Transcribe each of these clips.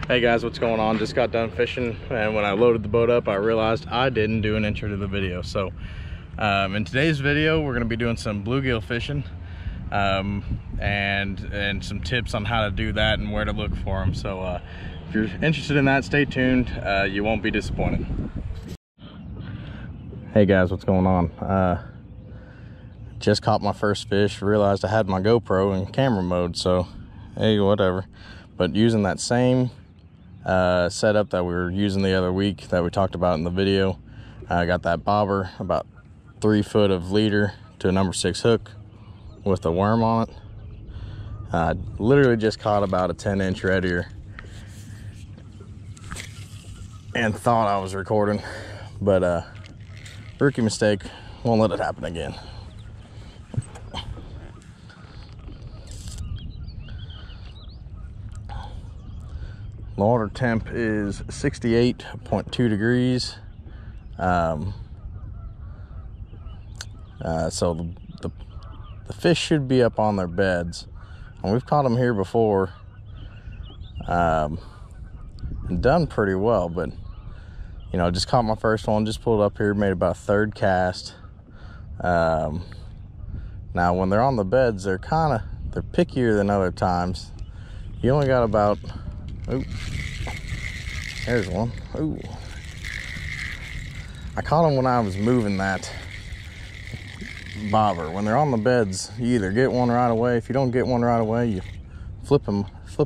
Hey guys, what's going on? Just got done fishing, and when I loaded the boat up I realized I didn't do an intro to the video. So in today's video we're going to be doing some bluegill fishing and some tips on how to do that and where to look for them. So if you're interested in that, stay tuned. You won't be disappointed. Hey guys, what's going on? Just caught my first fish, realized I had my GoPro in camera mode, so hey, whatever. But using that same setup that we were using the other week that we talked about in the video, I got that bobber, about 3 foot of leader to a number 6 hook with a worm on it. I literally just caught about a 10-inch red ear and thought I was recording, but rookie mistake, won't let it happen again. The water temp is 68.2 degrees. So the fish should be up on their beds, and we've caught them here before and done pretty well. But you know, just caught my first one, just pulled up here, made about a 3rd cast. Now when they're on the beds, they're pickier than other times. You only got about, ooh, there's one. Ooh, I caught them when I was moving that bobber. When they're on the beds, you either get one right away. If you don't get one right away, you flip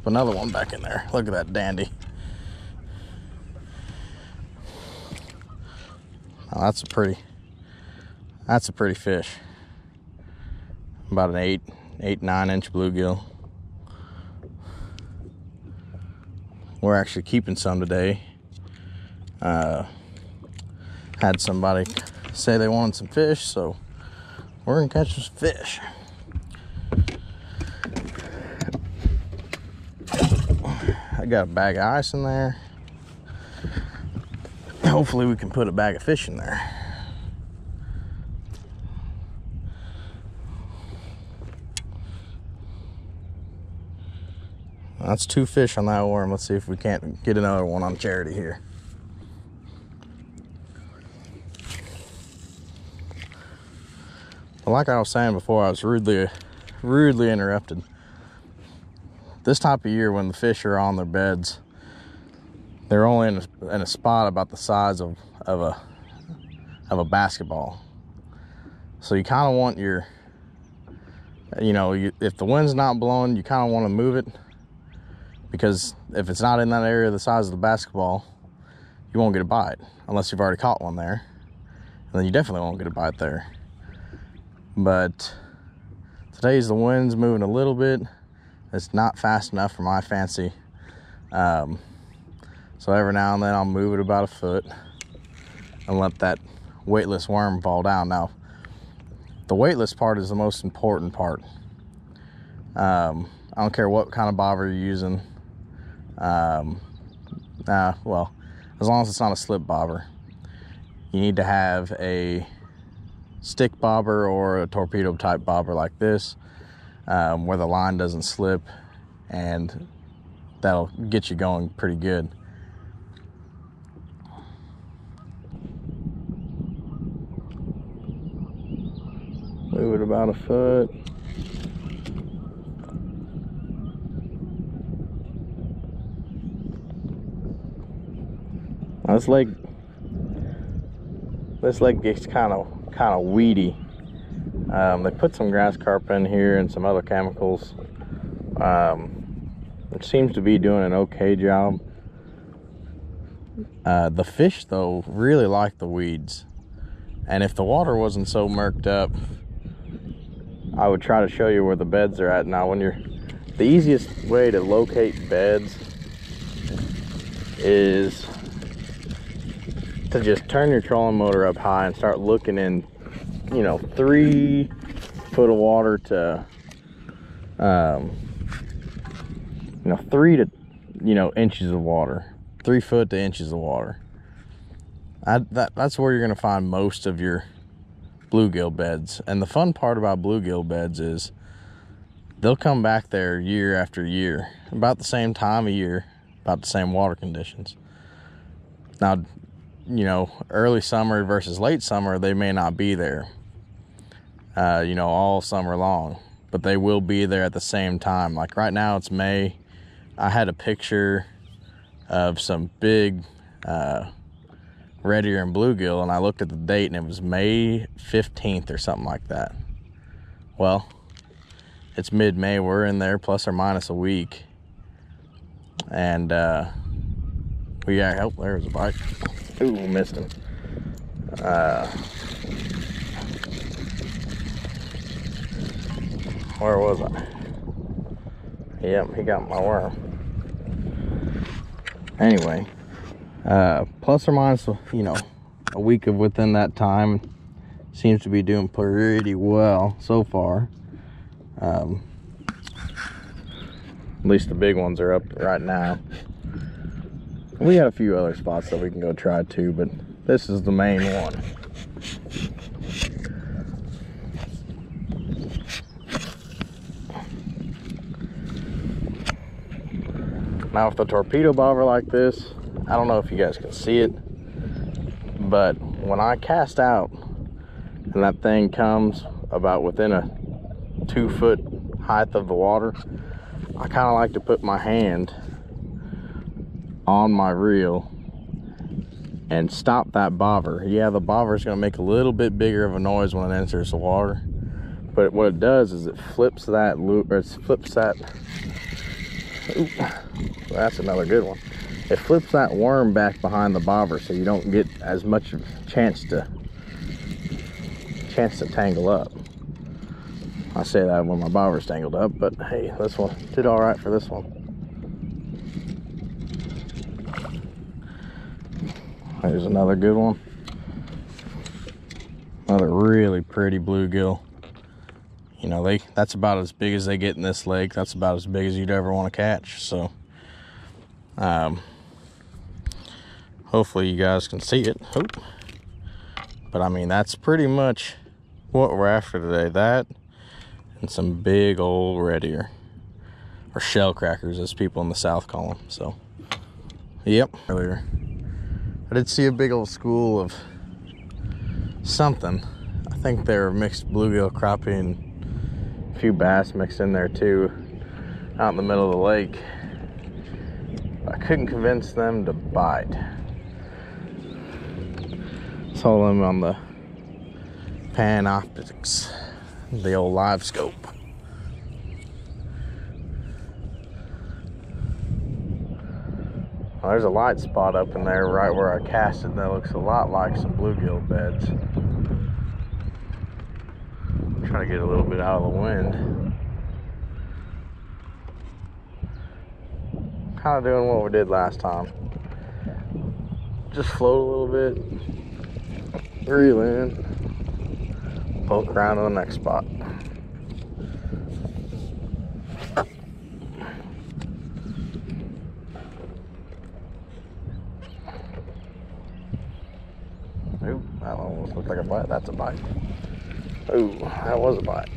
another one back in there. Look at that dandy. Now that's a pretty fish. About an 8-9 inch bluegill. We're actually keeping some today. Had somebody say they wanted some fish, so we're gonna catch some fish. I got a bag of ice in there. Hopefully we can put a bag of fish in there. That's 2 fish on that worm. Let's see if we can't get another one on Charity here. But like I was saying before, I was rudely interrupted. This time of year, when the fish are on their beds, they're only in a spot about the size of a basketball. So you kind of want your, you know, if the wind's not blowing, you kind of want to move it, because if it's not in that area the size of the basketball, you won't get a bite unless you've already caught one there, and then you definitely won't get a bite there. But today's the wind's moving a little bit. It's not fast enough for my fancy. So every now and then I'll move it about a foot and let that weightless worm fall down. Now, the weightless part is the most important part. I don't care what kind of bobber you're using. Well, as long as it's not a slip bobber. You need to have a stick bobber or a torpedo type bobber like this, where the line doesn't slip, and that'll get you going pretty good. Move it about a foot. Now this lake gets kind of weedy. They put some grass carp in here and some other chemicals. It seems to be doing an okay job. The fish though really like the weeds, and if the water wasn't so murked up, I would try to show you where the beds are at. Now, the easiest way to locate beds is to just turn your trolling motor up high and start looking in, you know, 3 foot of water to, you know, 3 to, you know, inches of water, 3 foot to inches of water. That's where you're going to find most of your bluegill beds. And the fun part about bluegill beds is they'll come back there year after year, about the same time of year. about the same water conditions. Now, you know, early summer versus late summer, they may not be there, you know, all summer long, but they will be there at the same time. Like right now it's May. I had a picture of some big red ear and bluegill, and I looked at the date and it was May 15th or something like that. Well, it's mid-May. We're in there plus or minus a week, and we got, oh, there's a bite. Ooh, missed him. Where was I? Yep, he got my worm. Anyway, plus or minus, you know, a week of within that time, seems to be doing pretty well so far. At least the big ones are up right now. We got a few other spots that we can go try too, but this is the main one. Now with the torpedo bobber like this, I don't know if you guys can see it, but when I cast out and that thing comes about within a 2-foot height of the water, I kind of like to put my hand on my reel and stop that bobber. Yeah, the bobber is going to make a little bit bigger of a noise when it enters the water, but what it does is it flips that loop, or it flips that, ooh, that's another good one. It flips that worm back behind the bobber, so you don't get as much of a chance to tangle up. I say that when my bobber's tangled up, but hey, this one did all right for this one. There's another good one. Another really pretty bluegill. You know, that's about as big as they get in this lake. That's about as big as you'd ever want to catch. So, hopefully you guys can see it. Oop. But I mean, that's pretty much what we're after today. That and some big old red ear, or shell crackers as people in the South call them. So, yep. Earlier, I did see a big old school of something. I think they were mixed bluegill, crappie, and a few bass mixed in there too, out in the middle of the lake. I couldn't convince them to bite. Saw them on the Panoptics, the old live scope. Well, there's a light spot up in there right where I casted that looks a lot like some bluegill beds. Try to get a little bit out of the wind. Kind of doing what we did last time. Just float a little bit, reel in, poke around to the next spot. Ooh, that almost looked like a bite. That's a bite. Ooh, that was a bite.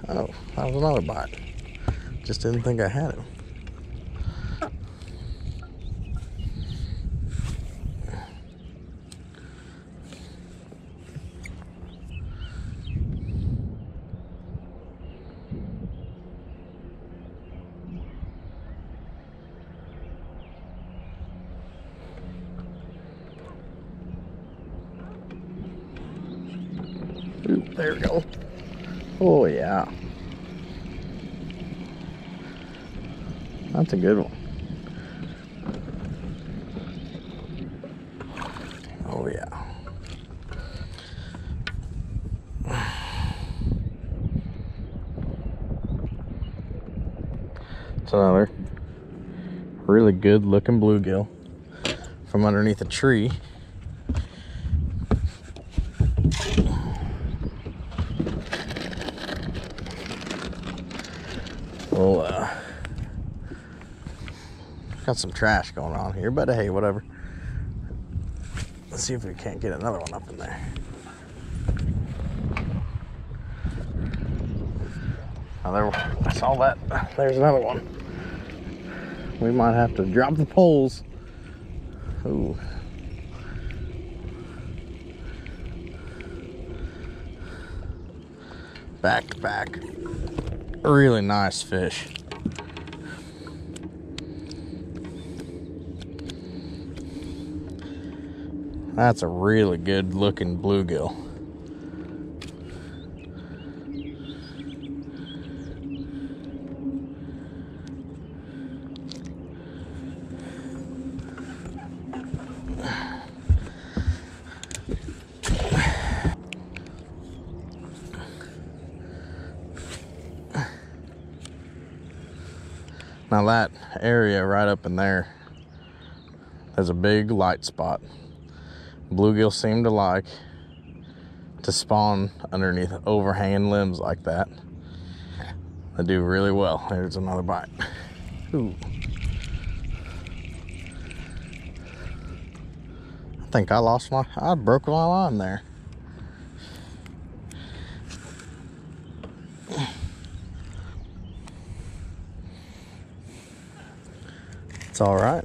Oh, that was another bite. Just didn't think I had him. Ooh, there we go. Oh yeah. That's a good one. Oh yeah. It's another really good looking bluegill from underneath a tree. Well, got some trash going on here, but hey, whatever. Let's see if we can't get another one up in there. Oh, there, I saw that. There's another one. We might have to drop the poles. Ooh. Back to back. Really nice fish. That's a really good looking bluegill. Now that area right up in there, there's a big light spot. Bluegill seem to like to spawn underneath overhanging limbs like that. They do really well. There's another bite. Ooh. I think I broke my line there. It's all right.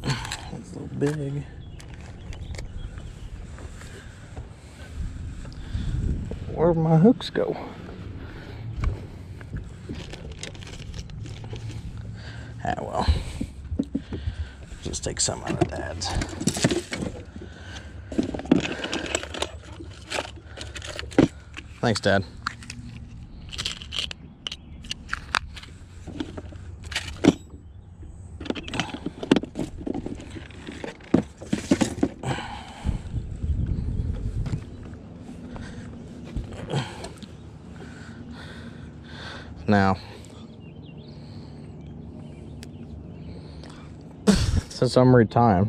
It's a little big. Where'd my hooks go? Ah, well. Just take some out of Dad's. Thanks, Dad. Now, since I'm retired,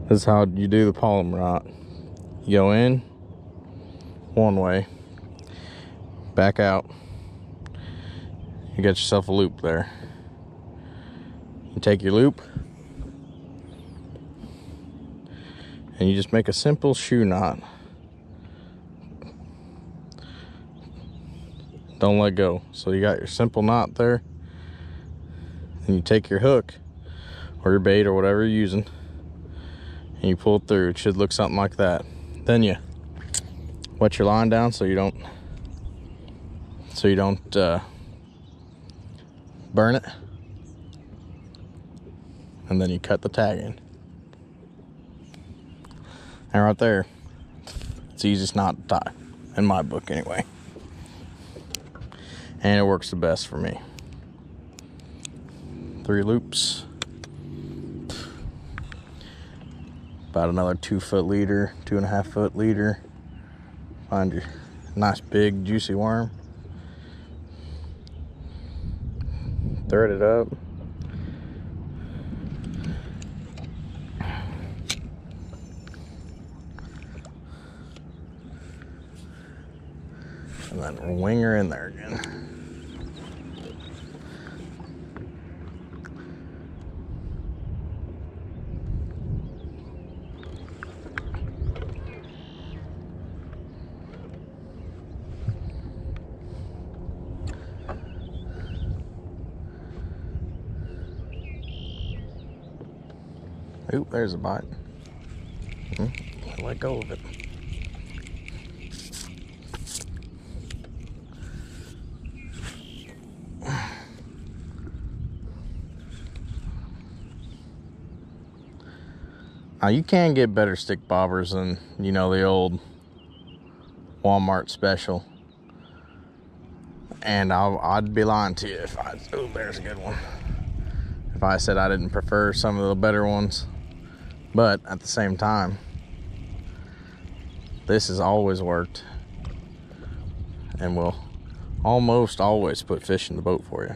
this is how you do the polymer knot. You go in one way, back out, you get yourself a loop there. You take your loop, and you just make a simple shoe knot. Don't let go. So you got your simple knot there, and you take your hook or your bait or whatever you're using, and you pull it through. It should look something like that. Then you wet your line down so you don't burn it, and then you cut the tag in. And right there, it's the easiest knot to tie in my book anyway. And it works the best for me. 3 loops. About another 2-foot leader, 2.5-foot leader. Find your nice big juicy worm. Thread it up. And then wing her in there again. Oop, there's a bite. Let go of it. Now you can get better stick bobbers than, you know, the old Walmart special. And I'd be lying to you if oh, there's a good one. If I said I didn't prefer some of the better ones. But at the same time, this has always worked and will almost always put fish in the boat for you.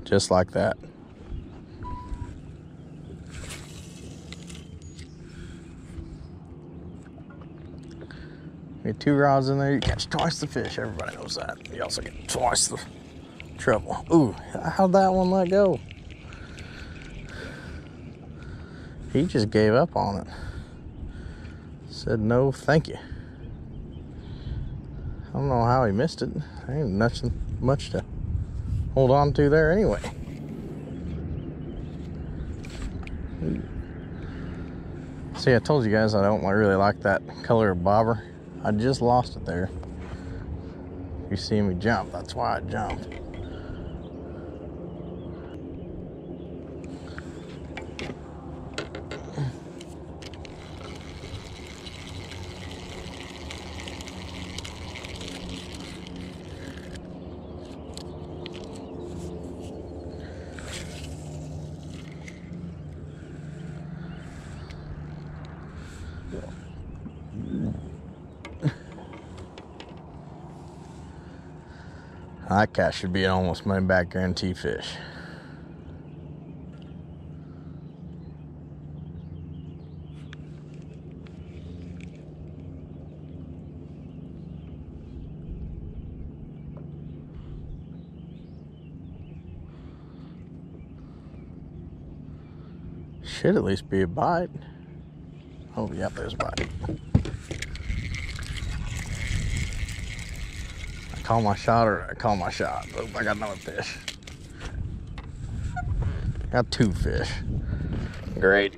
Just like that. Get 2 rods in there, you catch twice the fish. Everybody knows that. You also get twice the trouble. Ooh, how'd that one let go? He just gave up on it. Said no, thank you. I don't know how he missed it. There ain't nothing much to hold on to there anyway. See, I told you guys I don't really like that color of bobber. I just lost it there. You see me jump, that's why I jumped. That cat should be an almost money back guarantee fish. Should at least be a bite. Oh, yeah, there's a bite. Call my shot or I call my shot. Oh, I got another fish. Got 2 fish. Great.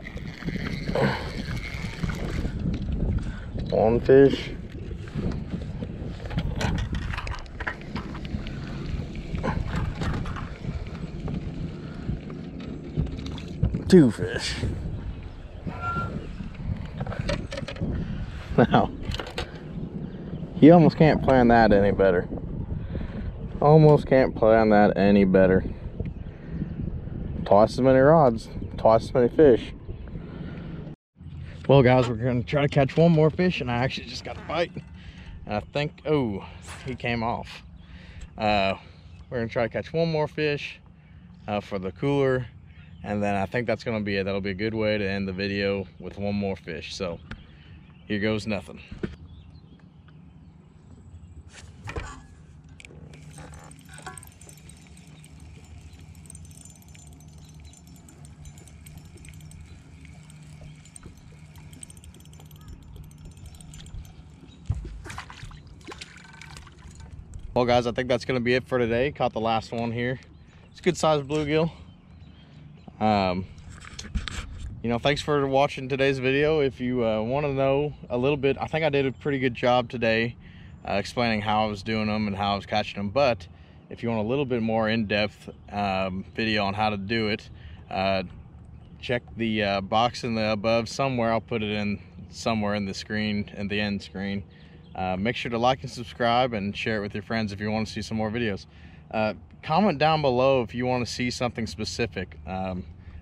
1 fish. Two fish. Now, you almost can't plan that any better. Almost can't plan that any better. Twice as many rods, twice as many fish. Well, guys, we're gonna try to catch 1 more fish, and I actually just got a bite. And I think, oh, he came off. We're gonna try to catch 1 more fish for the cooler, and then I think that's gonna be it. That'll be a good way to end the video with 1 more fish. So here goes nothing. Well, guys, I think that's going to be it for today. Caught the last one here. It's a good sized bluegill. You know, thanks for watching today's video. If you want to know a little bit, I think I did a pretty good job today explaining how I was doing them and how I was catching them. But if you want a little bit more in-depth video on how to do it, check the box in the above somewhere. I'll put it in somewhere in the screen, in the end screen. Make sure to like and subscribe and share it with your friends if you want to see some more videos. Comment down below if you want to see something specific. I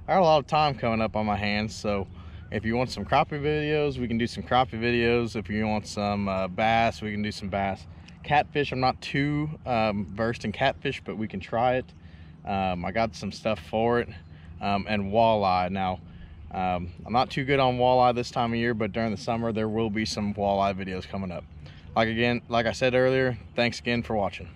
got a lot of time coming up on my hands, so if you want some crappie videos, we can do some crappie videos. If you want some bass, we can do some bass. Catfish, I'm not too versed in catfish, but we can try it. I got some stuff for it. And walleye. Now, I'm not too good on walleye this time of year, but during the summer there will be some walleye videos coming up. Like I said earlier, thanks again for watching.